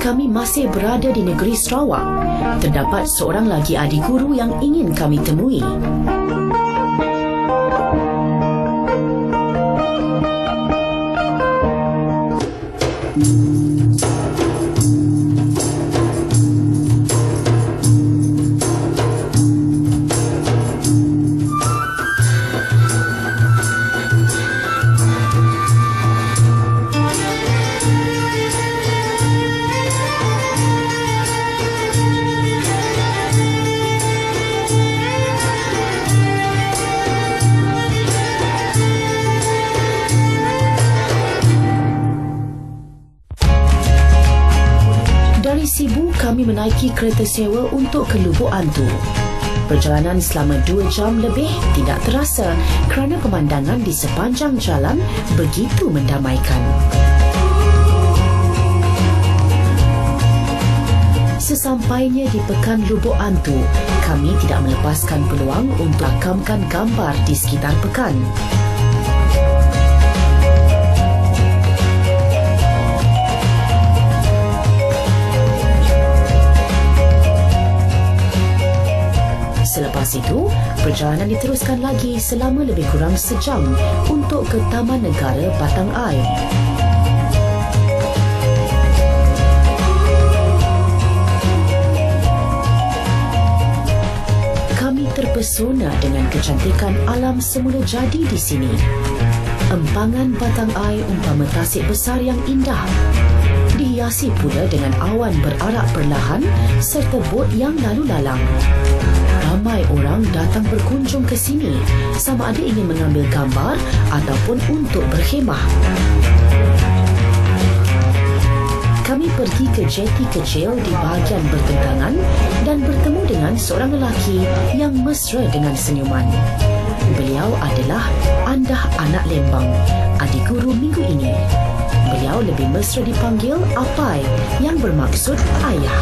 kami masih berada di negeri Sarawak, terdapat seorang lagi adik guru yang ingin kami temui. Dari Sibu, kami menaiki kereta sewa untuk ke Lubuk Antu. Perjalanan selama 2 jam lebih tidak terasa kerana pemandangan di sepanjang jalan begitu mendamaikan. Sesampainya di Pekan Lubuk Antu, kami tidak melepaskan peluang untuk rakamkan gambar di sekitar pekan. Selepas itu, perjalanan diteruskan lagi selama lebih kurang sejam untuk ke Taman Negara Batang Ai. Kami terpesona dengan kecantikan alam semula jadi di sini. Empangan Batang Ai umpama tasik besar yang indah. Dihiasi pula dengan awan berarak perlahan serta bot yang lalu lalang. Ramai orang datang berkunjung ke sini, sama ada ingin mengambil gambar ataupun untuk berkhemah. Kami pergi ke jeti kecil di bahagian bertentangan dan bertemu dengan seorang lelaki yang mesra dengan senyuman. Beliau adalah Andah Anak Lembang, adik guru minggu ini. Beliau lebih mesra dipanggil Apai, yang bermaksud ayah.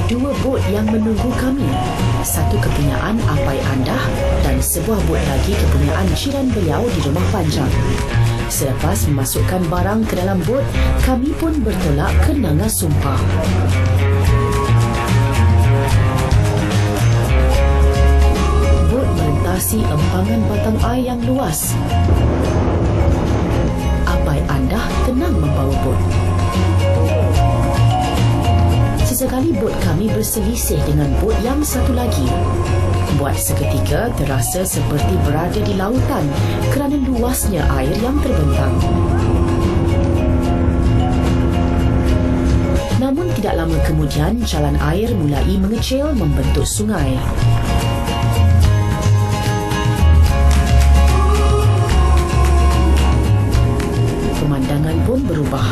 Dua bot yang menunggu kami. Satu kepunyaan Apai Andah dan sebuah bot lagi kepunyaan jiran beliau di Rumah Panjang. Selepas memasukkan barang ke dalam bot, kami pun bertolak ke Nanga Sumpah. Bot melintasi empangan Batang Ai yang luas. Apai Andah tenang membawa bot. Sesekali bot kami berselisih dengan bot yang satu lagi. Buat seketika terasa seperti berada di lautan kerana luasnya air yang terbentang. Namun tidak lama kemudian jalan air mulai mengecil membentuk sungai. Pemandangan pun berubah.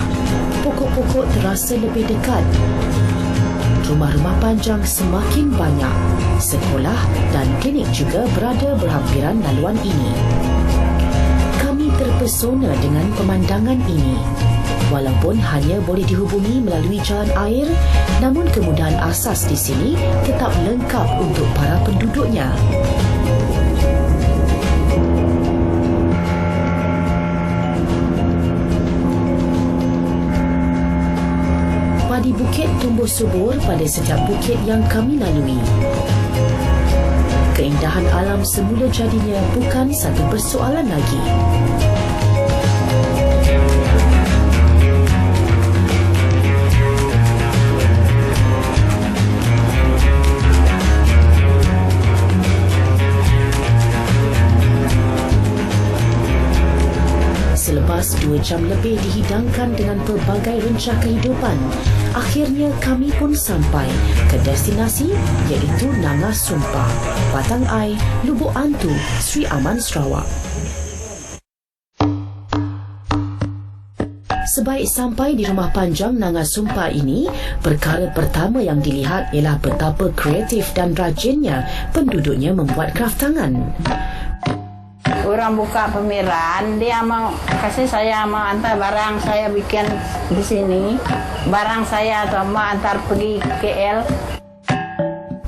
Pokok-pokok terasa lebih dekat. Rumah-rumah panjang semakin banyak. Sekolah dan klinik juga berada berhampiran laluan ini. Kami terpesona dengan pemandangan ini. Walaupun hanya boleh dihubungi melalui jalan air, namun kemudahan asas di sini tetap lengkap untuk para penduduknya. Padi bukit tumbuh subur pada setiap bukit yang kami lalui. Keindahan alam semula jadinya bukan satu persoalan lagi. Selepas 2 jam lebih dihidangkan dengan pelbagai rencah kehidupan, akhirnya kami pun sampai ke destinasi iaitu Nanga Sumpah, Batang Ai, Lubuk Antu, Sri Aman, Sarawak. Sebaik sampai di Rumah Panjang Nanga Sumpah ini, perkara pertama yang dilihat ialah betapa kreatif dan rajinnya penduduknya membuat kraft tangan. Orang buka pameran, dia mau kasih saya mau antar barang saya bikin di sini. Barang saya atau mau antar pergi KL.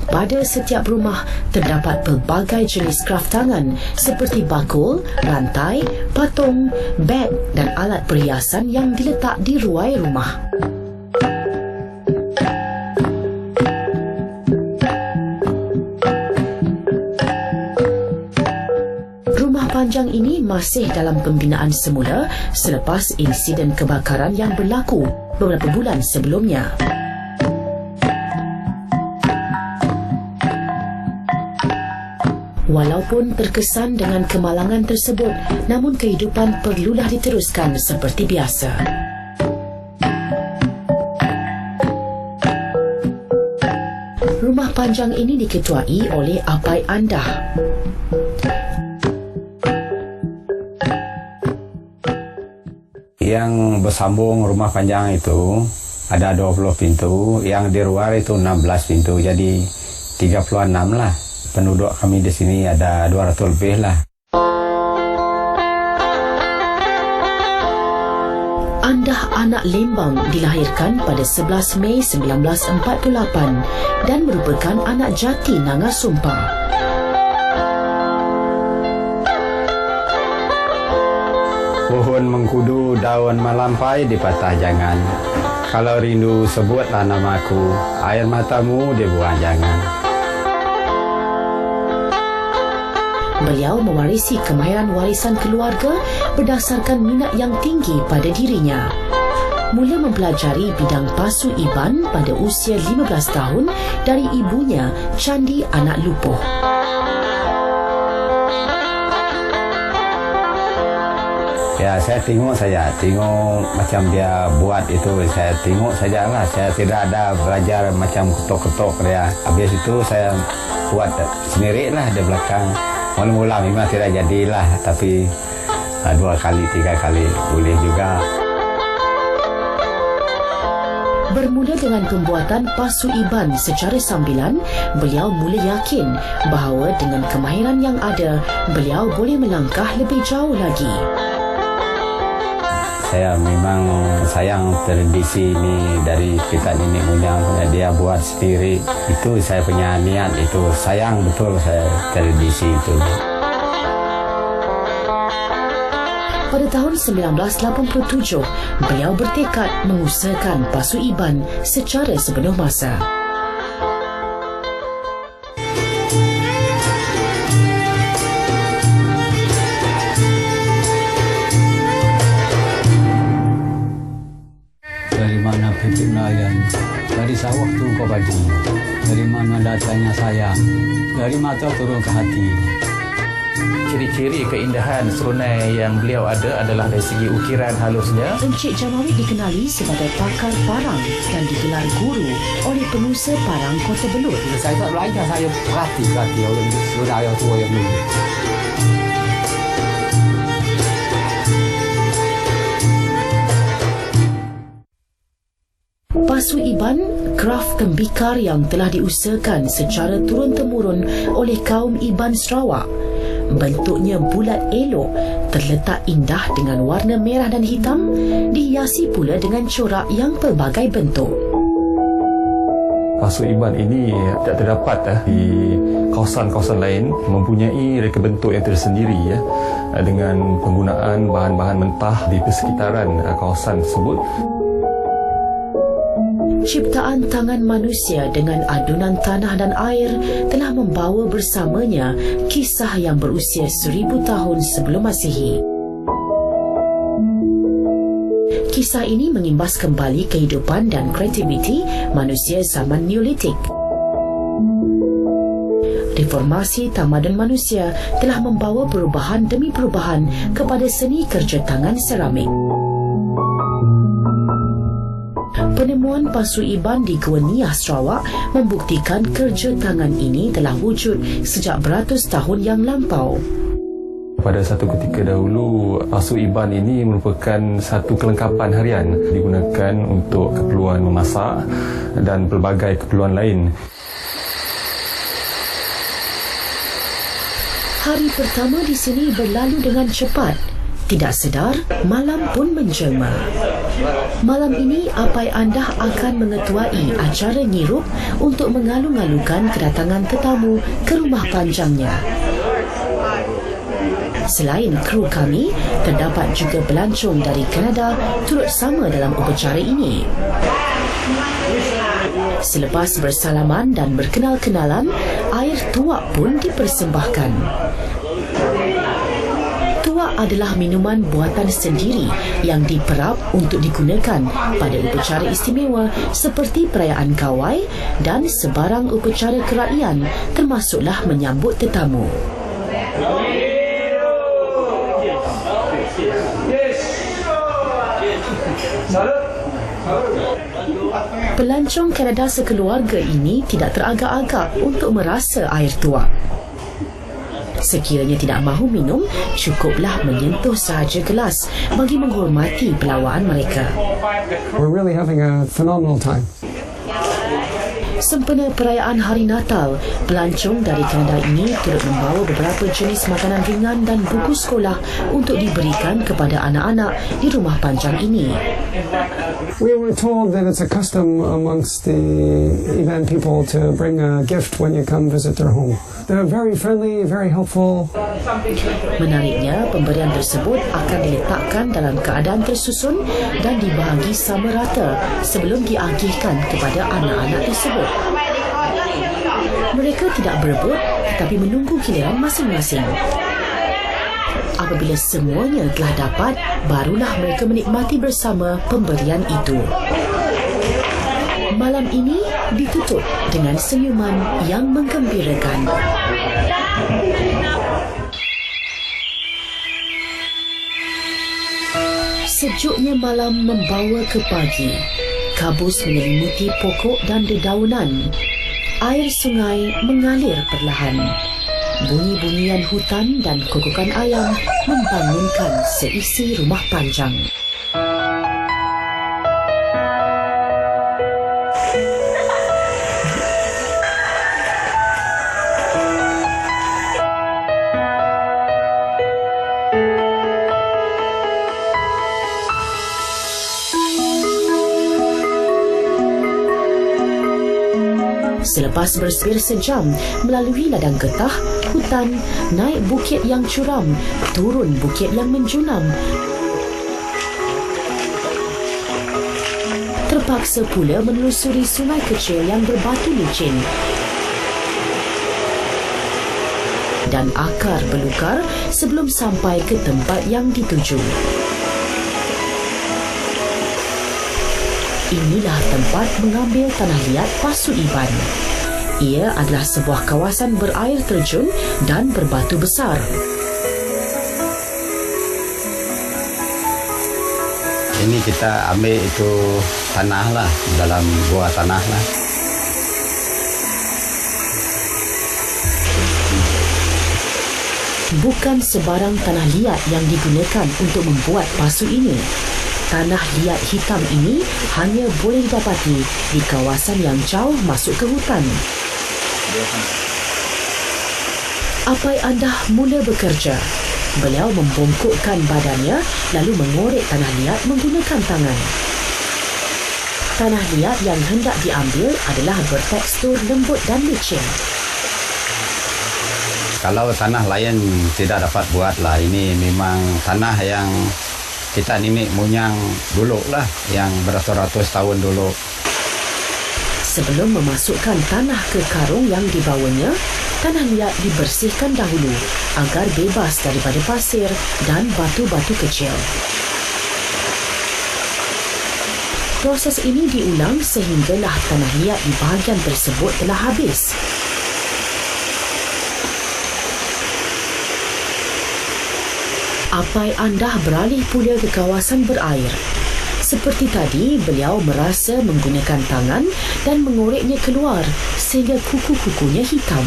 Pada setiap rumah terdapat pelbagai jenis kraftangan seperti bakul, rantai, patung, beg dan alat perhiasan yang diletak di ruai rumah. Rumah panjang ini masih dalam pembinaan semula selepas insiden kebakaran yang berlaku beberapa bulan sebelumnya. Walaupun terkesan dengan kemalangan tersebut, namun kehidupan perlulah diteruskan seperti biasa. Rumah panjang ini diketuai oleh Apai Andah. Yang bersambung rumah panjang itu ada 20 pintu, yang di luar itu 16 pintu, jadi 36 lah. Penduduk kami di sini ada 200 lebih lah. Andah anak Lembang dilahirkan pada 11 Mei 1948 dan merupakan anak jati Nanga Sumpah. Pohon mengkudu daun malampai dipatah jangan. Kalau rindu sebutlah namaku, air matamu dibuang jangan. Beliau mewarisi kemahiran warisan keluarga berdasarkan minat yang tinggi pada dirinya. Mula mempelajari bidang pasu iban pada usia 15 tahun dari ibunya, Candi Anak Lupoh. Ya, saya tengok macam dia buat itu, saya tengok sajalah. Saya tidak ada belajar macam ketok-ketok dia. Habis itu saya buat sendirilah di belakang. Mula-mula memang tidak jadilah, tapi 2 kali, 3 kali boleh juga. Bermula dengan pembuatan pasu iban secara sambilan, beliau mula yakin bahawa dengan kemahiran yang ada, beliau boleh melangkah lebih jauh lagi. Saya memang sayang tradisi ini dari kita nenek moyang punya, dia buat sendiri. Itu saya punya niat, itu sayang betul saya tradisi itu. Pada tahun 1987, beliau bertekad mengusahakan pasu iban secara sepenuh masa. Dari mana penciptaan, dari sawah tu ke padi, dari mana datangnya sayang, dari mata turun ke hati. Ciri-ciri keindahan serunai yang beliau ada adalah dari segi ukiran halusnya. Encik Jamawi dikenali sebagai pakar parang dan digelar guru oleh pengusaha parang Kota Belud. Saya tak belajar, saya perhati oleh saudara tua yang dulu. Pasu iban, kraf tembikar yang telah diusahakan secara turun-temurun oleh kaum Iban Sarawak. Bentuknya bulat elok, terletak indah dengan warna merah dan hitam, dihiasi pula dengan corak yang pelbagai bentuk. Pasu iban ini tidak terdapat di kawasan-kawasan lain, mempunyai reka bentuk yang tersendiri dengan penggunaan bahan-bahan mentah di persekitaran kawasan tersebut. Ciptaan tangan manusia dengan adunan tanah dan air telah membawa bersamanya kisah yang berusia 1000 tahun sebelum Masihi. Kisah ini mengimbas kembali kehidupan dan kreativiti manusia zaman Neolitik. Reformasi tamadun manusia telah membawa perubahan demi perubahan kepada seni kerja tangan seramik. Penemuan pasu iban di Gua Niah, Sarawak membuktikan kerja tangan ini telah wujud sejak beratus tahun yang lampau. Pada satu ketika dahulu, pasu iban ini merupakan satu kelengkapan harian digunakan untuk keperluan memasak dan pelbagai keperluan lain. Hari pertama di sini berlalu dengan cepat. Tidak sedar, malam pun menjelma. Malam ini, Apai Andah akan mengetuai acara nyirup untuk mengalu-alukan kedatangan tetamu ke rumah panjangnya. Selain kru kami, terdapat juga pelancong dari Kanada turut sama dalam upacara ini. Selepas bersalaman dan berkenal-kenalan, air tuak pun dipersembahkan. Tuak adalah minuman buatan sendiri yang diperap untuk digunakan pada upacara istimewa seperti perayaan kawai dan sebarang upacara kerajaan, termasuklah menyambut tetamu. Pelancong Kanada sekeluarga ini tidak teragak-agak untuk merasa air tuak. Sekiranya tidak mahu minum, cukuplah menyentuh sahaja gelas bagi menghormati pelawaan mereka. We're really having a phenomenal time. Sempena perayaan Hari Natal, pelancong dari Kanada ini turut membawa beberapa jenis makanan ringan dan buku sekolah untuk diberikan kepada anak-anak di rumah panjang ini. We were told that it's a custom amongst the Iban people to bring a gift when you come visit their home. They're very friendly, very helpful. Menariknya, pemberian tersebut akan diletakkan dalam keadaan tersusun dan dibahagi sama rata sebelum diagihkan kepada anak-anak tersebut. Mereka tidak berebut tetapi menunggu giliran masing-masing. Apabila semuanya telah dapat, barulah mereka menikmati bersama pemberian itu. Malam ini ditutup dengan senyuman yang menggembirakan. Sejuknya malam membawa ke pagi. Kabus menyelimuti pokok dan dedaunan. Air sungai mengalir perlahan. Bunyi-bunyian hutan dan kokokan ayam membangunkan seisi rumah panjang. Selepas bersepir sejam melalui ladang getah, hutan, naik bukit yang curam, turun bukit yang menjuram, terpaksa pula menelusuri sungai kecil yang berbatu licin dan akar belukar sebelum sampai ke tempat yang dituju. Inilah tempat mengambil tanah liat Pasu Iban. Ia adalah sebuah kawasan berair terjun dan berbatu besar. Ini kita ambil itu tanah lah, dalam buah tanah lah. Bukan sebarang tanah liat yang digunakan untuk membuat pasu ini. Tanah liat hitam ini hanya boleh didapati di kawasan yang jauh masuk ke hutan. Apai Andah mula bekerja. Beliau membongkokkan badannya lalu mengorek tanah liat menggunakan tangan. Tanah liat yang hendak diambil adalah bertekstur lembut dan licin. Kalau tanah lain tidak dapat buat lah, ini memang tanah yang kita nenek moyang dulu lah, yang beratus-ratus tahun dulu. Sebelum memasukkan tanah ke karung yang dibawanya, tanah liat dibersihkan dahulu agar bebas daripada pasir dan batu-batu kecil. Proses ini diulang sehinggalah tanah liat di bahagian tersebut telah habis. Apai Andah beralih pula ke kawasan berair. Seperti tadi, beliau merasa menggunakan tangan dan mengoreknya keluar sehingga kuku-kukunya hitam.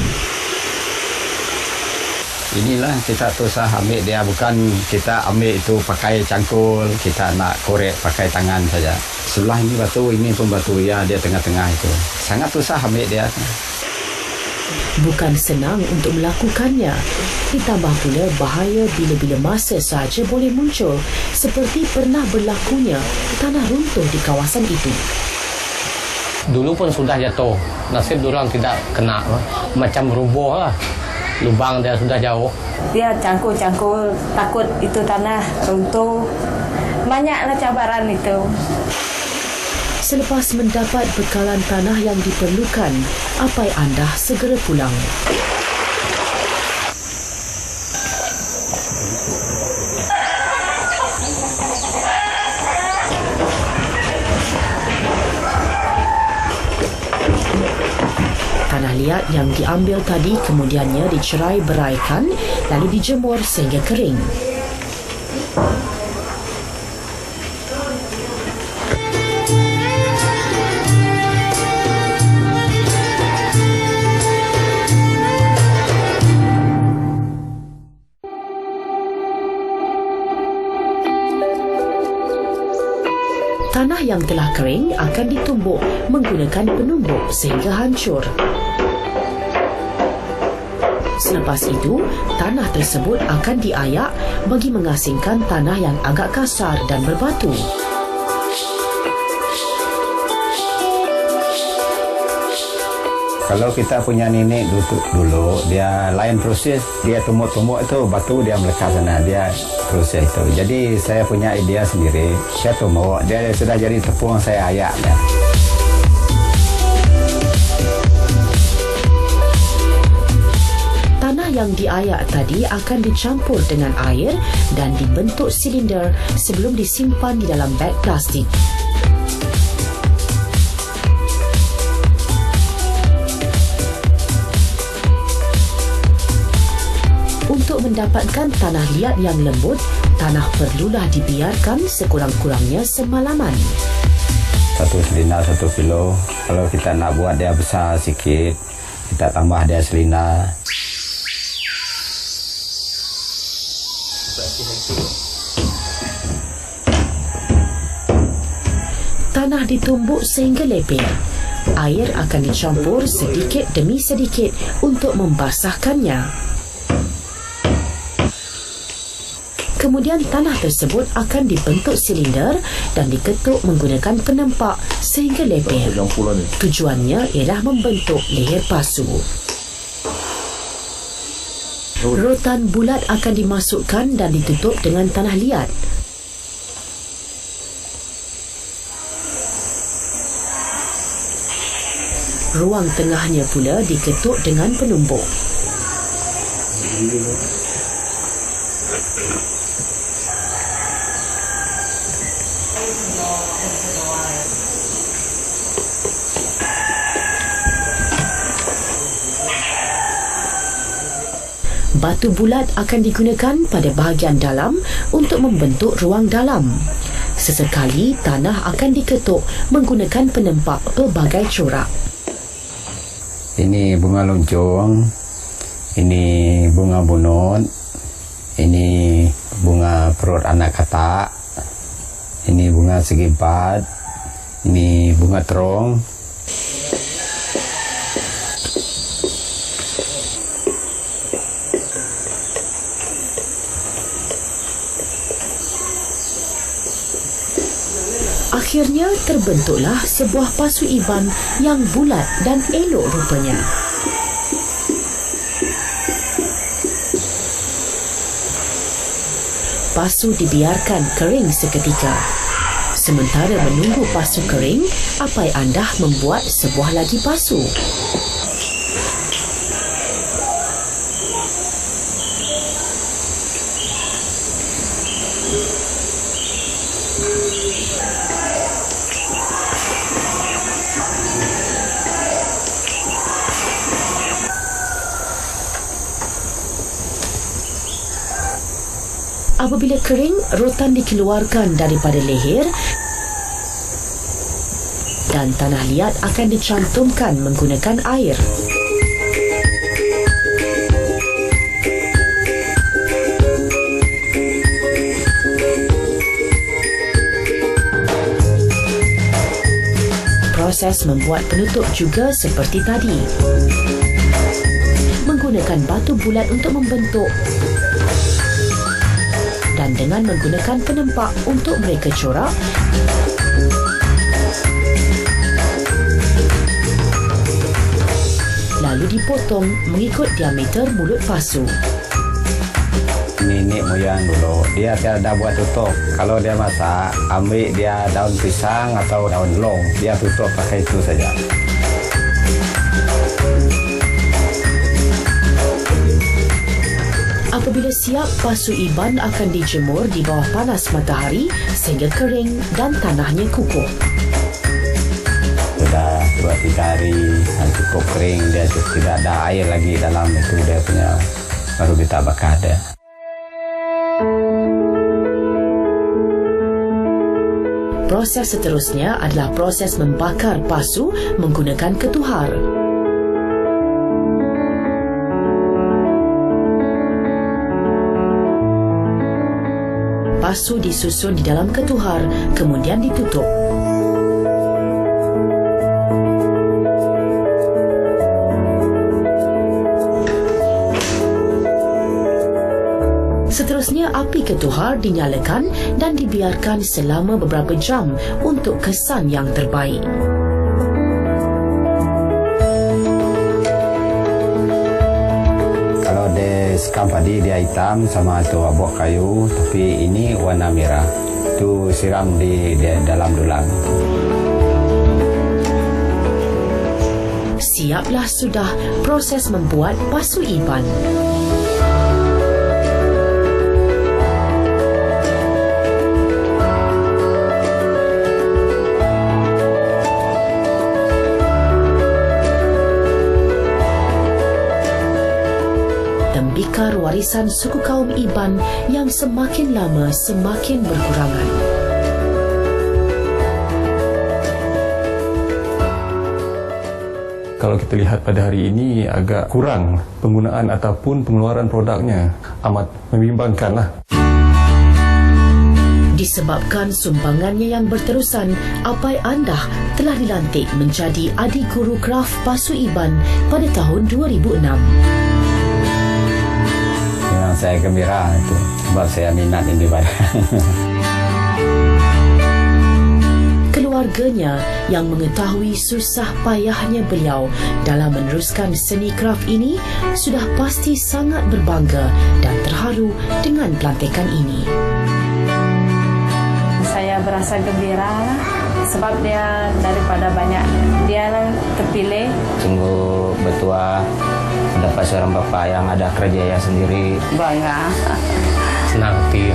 Inilah kita susah ambil dia, bukan kita ambil itu pakai cangkul, kita nak korek pakai tangan saja. Sebelah ini batu, ini pun batu, ya dia tengah-tengah itu. Sangat susah ambil dia. Bukan senang untuk melakukannya. Ditambah pula bahaya bila-bila masa sahaja boleh muncul, seperti pernah berlakunya tanah runtuh di kawasan itu. Dulu pun sudah jatuh. Nasib diorang tidak kena. Macam rubuh lah. Lubang dia sudah jauh. Dia cangkul-cangkul, takut itu tanah runtuh. Banyaklah cabaran itu. Selepas mendapat bekalan tanah yang diperlukan, Apai Andah segera pulang. Tanah liat yang diambil tadi kemudiannya dicerai beraikan lalu dijemur sehingga kering. Tanah yang telah kering akan ditumbuk menggunakan penumbuk sehingga hancur. Selepas itu, tanah tersebut akan diayak bagi mengasingkan tanah yang agak kasar dan berbatu. Kalau kita punya nenek dulu, dia lain proses, dia tumbuk-tumbuk itu batu dia melekat sana, dia proses itu. Jadi saya punya idea sendiri, saya tumbuk, dia sudah jadi tepung, saya ayak. Ya. Tanah yang diayak tadi akan dicampur dengan air dan dibentuk silinder sebelum disimpan di dalam beg plastik. Untuk mendapatkan tanah liat yang lembut, tanah perlulah dibiarkan sekurang-kurangnya semalaman. 1 selina 1 kilo. Kalau kita nak buat dia besar sikit, kita tambah dia selina. Tanah ditumbuk sehingga lepek. Air akan dicampur sedikit demi sedikit untuk membasahkannya. Kemudian tanah tersebut akan dibentuk silinder dan diketuk menggunakan penempak sehingga lepek. Tujuannya ialah membentuk leher pasu. Rotan bulat akan dimasukkan dan ditutup dengan tanah liat. Ruang tengahnya pula diketuk dengan penumbuk. Batu bulat akan digunakan pada bahagian dalam untuk membentuk ruang dalam. Sesekali tanah akan diketuk menggunakan penempak pelbagai corak. Ini bunga loncong, ini bunga bunut, ini bunga perut anak katak, ini bunga segi empat, ini bunga terong. Akhirnya terbentuklah sebuah pasu iban yang bulat dan elok rupanya. Pasu dibiarkan kering seketika. Sementara menunggu pasu kering, Apai Andah membuat sebuah lagi pasu. Apabila kering, rotan dikeluarkan daripada leher dan tanah liat akan dicantumkan menggunakan air. Proses membuat penutup juga seperti tadi. menggunakan batu bulat untuk membentuk dan dengan menggunakan penempak untuk mereka corak, lalu dipotong mengikut diameter mulut pasu. Nenek moyang dulu, dia tiada buat tutup. Kalau dia masak, ambil dia daun pisang atau daun long, dia tutup pakai itu saja. Apabila siap, pasu iban akan dijemur di bawah panas matahari sehingga kering dan tanahnya kukuh. Sudah 2-3 hari cukup kering, dia tidak ada air lagi dalam itu, dia punya baru kita bakar dia. Proses seterusnya adalah proses membakar pasu menggunakan ketuhar. Pasu disusun di dalam ketuhar, kemudian ditutup. Seterusnya, api ketuhar dinyalakan dan dibiarkan selama beberapa jam untuk kesan yang terbaik. Kalau di sekam padi dia hitam sama tu abok kayu, tapi ini warna merah. Tu siram di dalam dulang. Siaplah sudah proses membuat pasu iban. Tembikar warisan suku kaum Iban yang semakin lama semakin berkurangan. Kalau kita lihat pada hari ini agak kurang penggunaan ataupun pengeluaran produknya, amat membimbangkanlah. Disebabkan sumbangannya yang berterusan, Apai Andah telah dilantik menjadi adik guru kraf pasu Iban pada tahun 2006. Saya gembira itu sebab saya minat ini pada. Keluarganya yang mengetahui susah payahnya beliau dalam meneruskan seni kraf ini sudah pasti sangat berbangga dan terharu dengan pelantikan ini. Saya berasa gembira lah, sebab dia daripada banyak dia terpilih. Sungguh bertua dapat seorang bapak yang ada kerjaya sendiri. Bangga. Senang hati.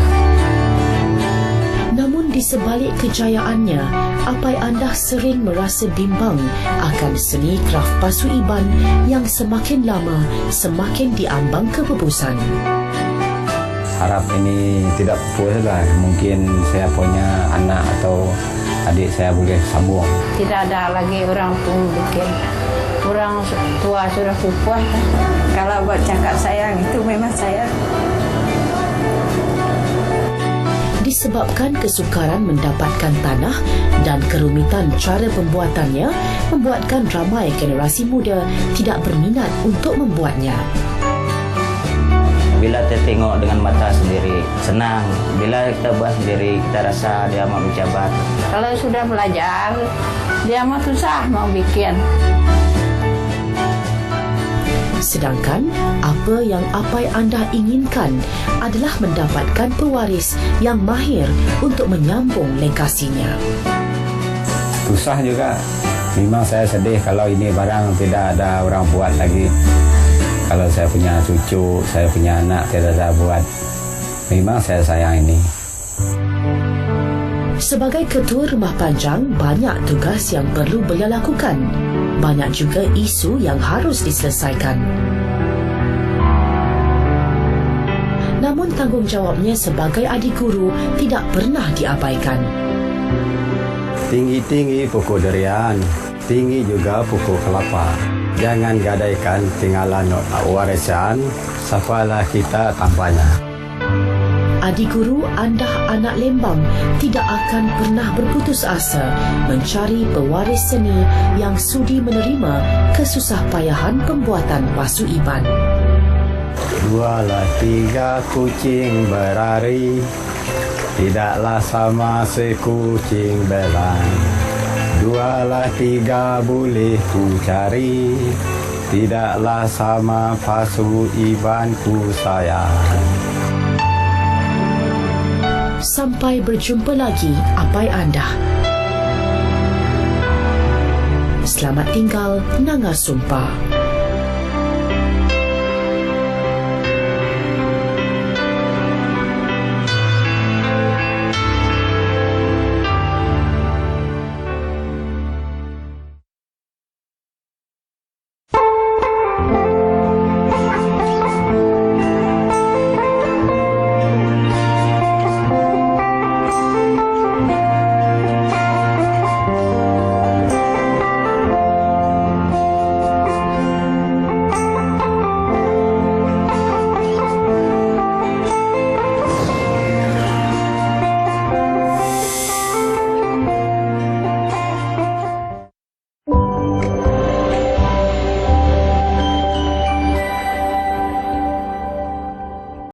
Namun di sebalik kejayaannya, Apai Andah sering merasa bimbang akan seni kraf pasu Iban yang semakin lama semakin diambang kepupusan. Harap ini tidak pupus lah. Mungkin saya punya anak atau adik saya boleh sambung. Tidak ada lagi orang pun bikin. Orang tua sudah pupus. Kalau buat cakap sayang itu memang saya. Disebabkan kesukaran mendapatkan tanah dan kerumitan cara pembuatannya, membuatkan ramai generasi muda tidak berminat untuk membuatnya. Bila kita tengok dengan mata sendiri, senang. Bila kita buat sendiri, kita rasa dia mau mencabar. Kalau sudah belajar, dia mau susah mau bikin. Sedangkan apa yang Apai Andah inginkan adalah mendapatkan pewaris yang mahir untuk menyambung legasinya. Susah juga. Memang saya sedih kalau ini barang tidak ada orang buat lagi. Kalau saya punya cucu, saya punya anak tidak ada buat. Memang saya sayang ini. Sebagai ketua rumah panjang, banyak tugas yang perlu beliau lakukan. Banyak juga isu yang harus diselesaikan. Namun tanggungjawabnya sebagai adik guru tidak pernah diabaikan. Tinggi-tinggi pokok durian, tinggi juga pokok kelapa. Jangan gadaikan tinggalan warisan, siapalah kita tanpanya. Menjadi guru Andah anak Lembang tidak akan pernah berputus asa mencari pewaris seni yang sudi menerima kesusahpayahan pembuatan pasu iban. 2 3 kucing berlari, tidaklah sama sekucing belang. 2 3 boleh ku cari, tidaklah sama pasu ibanku sayang. Sampai berjumpa lagi, Apai Andah. Selamat tinggal, Nanga Sumpah.